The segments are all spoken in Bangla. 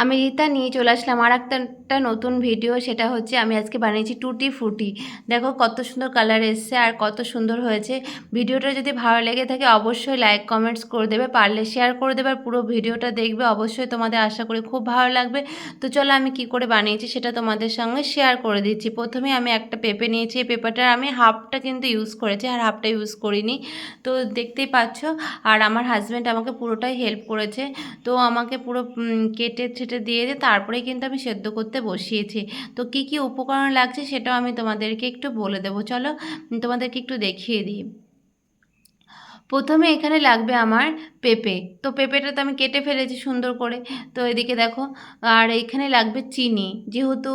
আমি রীতা নিয়ে চলে আসলাম আর একটা নতুন ভিডিও। সেটা হচ্ছে আমি আজকে বানিয়েছি টুটি ফ্রুটি। দেখো কত সুন্দর কালার এসছে আর কত সুন্দর হয়েছে। ভিডিওটা যদি ভালো লেগে থাকে অবশ্যই লাইক কমেন্টস করে দেবে, পারলে শেয়ার করে দেবে, আর পুরো ভিডিওটা দেখবে। অবশ্যই তোমাদের আশা করি খুব ভালো লাগবে। তো চলো আমি কি করে বানিয়েছি সেটা তোমাদের সঙ্গে শেয়ার করে দিচ্ছি। প্রথমে আমি একটা পেঁপে নিয়েছি। এই পেঁপেটার আমি হাফটা কিন্তু ইউজ করেছি আর হাফটা ইউজ করিনি, তো দেখতেই পাচ্ছ। আর আমার হাজব্যান্ড আমাকে পুরোটাই হেল্প করেছে, তো আমাকে পুরো কেটে ছেটে দিয়ে তারপরে কিন্তু আমি সেদ্ধ করতে বসিয়েছি। তো কি কি উপকরণ লাগছে সেটাও আমি তোমাদেরকে একটু বলে দেবো। চলো তোমাদেরকে একটু দেখিয়ে দিই। প্রথমে এখানে লাগবে আমার পেঁপে। তো পেঁপেটা তো আমি কেটে ফেলেছি সুন্দর করে। তো এদিকে দেখো, আর এখানে লাগবে চিনি। যেহেতু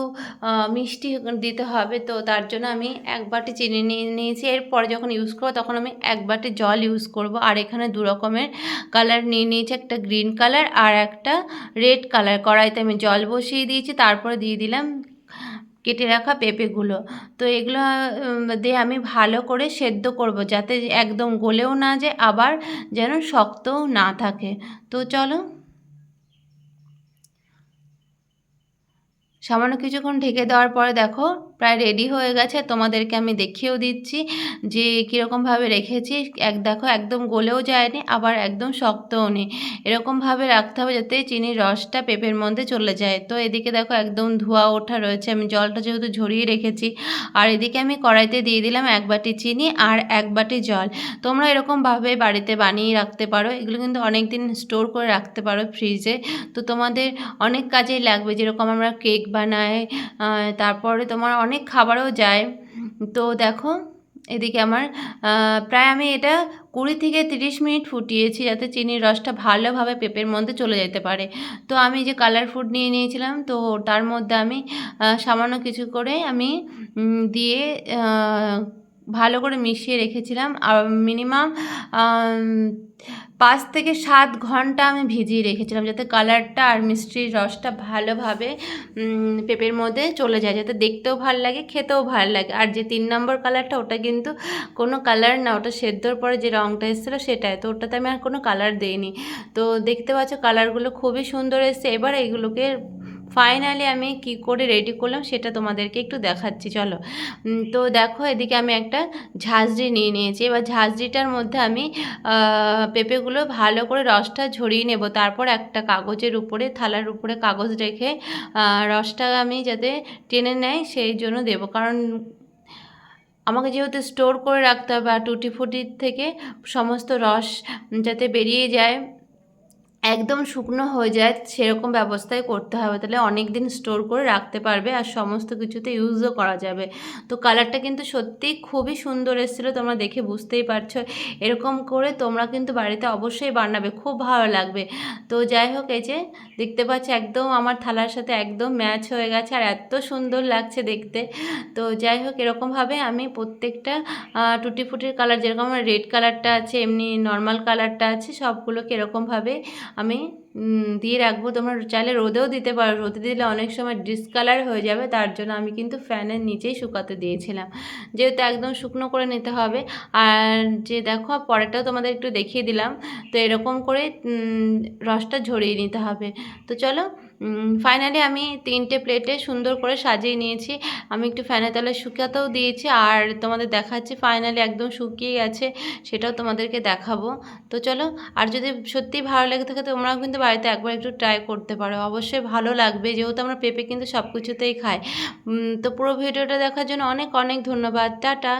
মিষ্টি দিতে হবে, তো তার জন্য আমি 1 বাটি চিনি নিয়ে নিয়েছি। এরপরে যখন ইউজ করবো তখন আমি 1 বাটি জল ইউজ করব। আর এখানে 2 রকমের কালার নিয়ে নিয়েছি, একটা গ্রিন কালার আর একটা রেড কালার। কড়াইতে আমি জল বসিয়ে দিয়েছি, তারপরে দিয়ে দিলাম কেটে রাখা পেঁপেগুলো। তো এগুলো দিয়ে আমি ভালো করে সেদ্ধ করব, যাতে একদম গলেও না যায়, আবার যেন শক্তও না থাকে। তো চলো, সামান্য কিছুক্ষণ ঢেকে দেওয়ার পরে দেখো প্রায় রেডি হয়ে গেছে। তোমাদেরকে আমি দেখিয়েও দিচ্ছি যে কীরকমভাবে রেখেছি। দেখো একদম গলেও যায়নি, আবার একদম শক্তও নেই। এরকমভাবে রাখতে হবে যাতে চিনির রসটা পেঁপের মধ্যে চলে যায়। তো এদিকে দেখো একদম ধোয়া ওঠা রয়েছে, আমি জলটা যেহেতু ঝরিয়ে রেখেছি। আর এদিকে আমি কড়াইতে দিয়ে দিলাম 1 বাটি চিনি আর 1 বাটি জল। তোমরা এরকমভাবে বাড়িতে বানিয়ে রাখতে পারো। এগুলো কিন্তু অনেক দিন স্টোর করে রাখতে পারো ফ্রিজে। তো তোমাদের অনেক কাজেই লাগবে, যেরকম আমরা কেক বানাই, তারপরে তোমার অনেক খাবারও যায়। তো দেখো এদিকে আমার প্রায় আমি এটা 20 থেকে 30 মিনিট ফুটিয়েছি, যাতে চিনির রসটা ভালোভাবে পেঁপের মধ্যে চলে যেতে পারে। তো আমি যে কালার ফুড নিয়ে নিয়েছিলাম, তো তার মধ্যে আমি সামান্য কিছু করে আমি দিয়ে ভালো করে মিশিয়ে রেখেছিলাম। আর মিনিমাম 5 থেকে 7 ঘন্টা আমি ভিজিয়ে রেখেছিলাম, যাতে কালারটা আর মিষ্টির রসটা ভালোভাবে পেঁপের মধ্যে চলে যায়, যাতে দেখতেও ভালো লাগে, খেতেও ভালো লাগে। আর যে 3 নম্বর কালারটা, ওটা কিন্তু কোনো কালার না, ওটা সেদ্ধর পরে যে রঙটা এসেছিলো সেটাই। তো ওটাতে আমি আর কোনো কালার দিইনি। তো দেখতে পাচ্ছ কালারগুলো খুবই সুন্দর এসেছে। এবার এইগুলোকে ফাইনালি আমি কি করে রেডি করলাম সেটা তোমাদেরকে একটু দেখাচ্ছি, চলো। তো দেখো এদিকে আমি একটা ঝাঁঝরি নিয়ে নিয়েছি। এবার ঝাঁঝরিটার মধ্যে আমি পেঁপেগুলো ভালো করে রসটা ঝরিয়ে নেব। তারপর একটা কাগজের উপরে, থালার উপরে কাগজ রেখে রসটা আমি যাতে টেনে নেয় সেই জন্য দেবো। কারণ আমাকে যেহেতু স্টোর করে রাখতে হবে, আর টুটি ফুটির থেকে সমস্ত রস যাতে বেরিয়ে যায়, একদম শুকনো হয়ে যায়, সেরকম ব্যবস্থাই করতে হবে। তাহলে অনেক দিন স্টোর করে রাখতে পারবে আর সমস্ত কিছুতে ইউজও করা যাবে। তো কালারটা কিন্তু সত্যিই খুবই সুন্দর এসেছিলো, তোমরা দেখে বুঝতেই পারছো। এরকম করে তোমরা কিন্তু বাড়িতে অবশ্যই বানাবে, খুব ভালো লাগবে। তো যাই হোক, এই যে দেখতে পাচ্ছি একদম আমার থালার সাথে একদম ম্যাচ হয়ে গেছে আর এত সুন্দর লাগছে দেখতে। তো যাই হোক, এরকমভাবে আমি প্রত্যেকটা টুটি ফুটির কালার, যেরকম আমার রেড কালারটা আছে, এমনি নর্মাল কালারটা আছে, সবগুলোকে এরকমভাবে আমি দিয়ে রাখবো। তোমরা চাইলে রোদেও দিতে পারো, রোদে দিলে অনেক সময় ডিসকালার হয়ে যাবে, তার জন্য আমি কিন্তু ফ্যানের নিচেই শুকাতে দিয়েছিলাম, যেহেতু একদম শুকনো করে নিতে হবে। আর যে দেখো পরেরটাও তোমাদের একটু দেখিয়ে দিলাম। তো এরকম করে রসটা ঝরিয়ে নিতে হবে। তো চলো, ফাইনালি আমি 3টে প্লেটে সুন্দর করে সাজিয়ে নিয়েছি। আমি একটু ফ্যানের তলায় শুকাতেও দিয়েছি, আর তোমাদের দেখাচ্ছি ফাইনালি একদম শুকিয়ে গেছে, সেটাও তোমাদেরকে দেখাবো। তো চলো, আর যদি সত্যিই ভালো লেগে থাকে তোমরাও কিন্তু বাড়িতে একবার একটু ট্রাই করতে পারো, অবশ্যই ভালো লাগবে, যেহেতু আমরা পেঁপে কিন্তু সব কিছুতেই খাই। তো পুরো ভিডিওটা দেখার জন্য অনেক অনেক ধন্যবাদ। টাটা।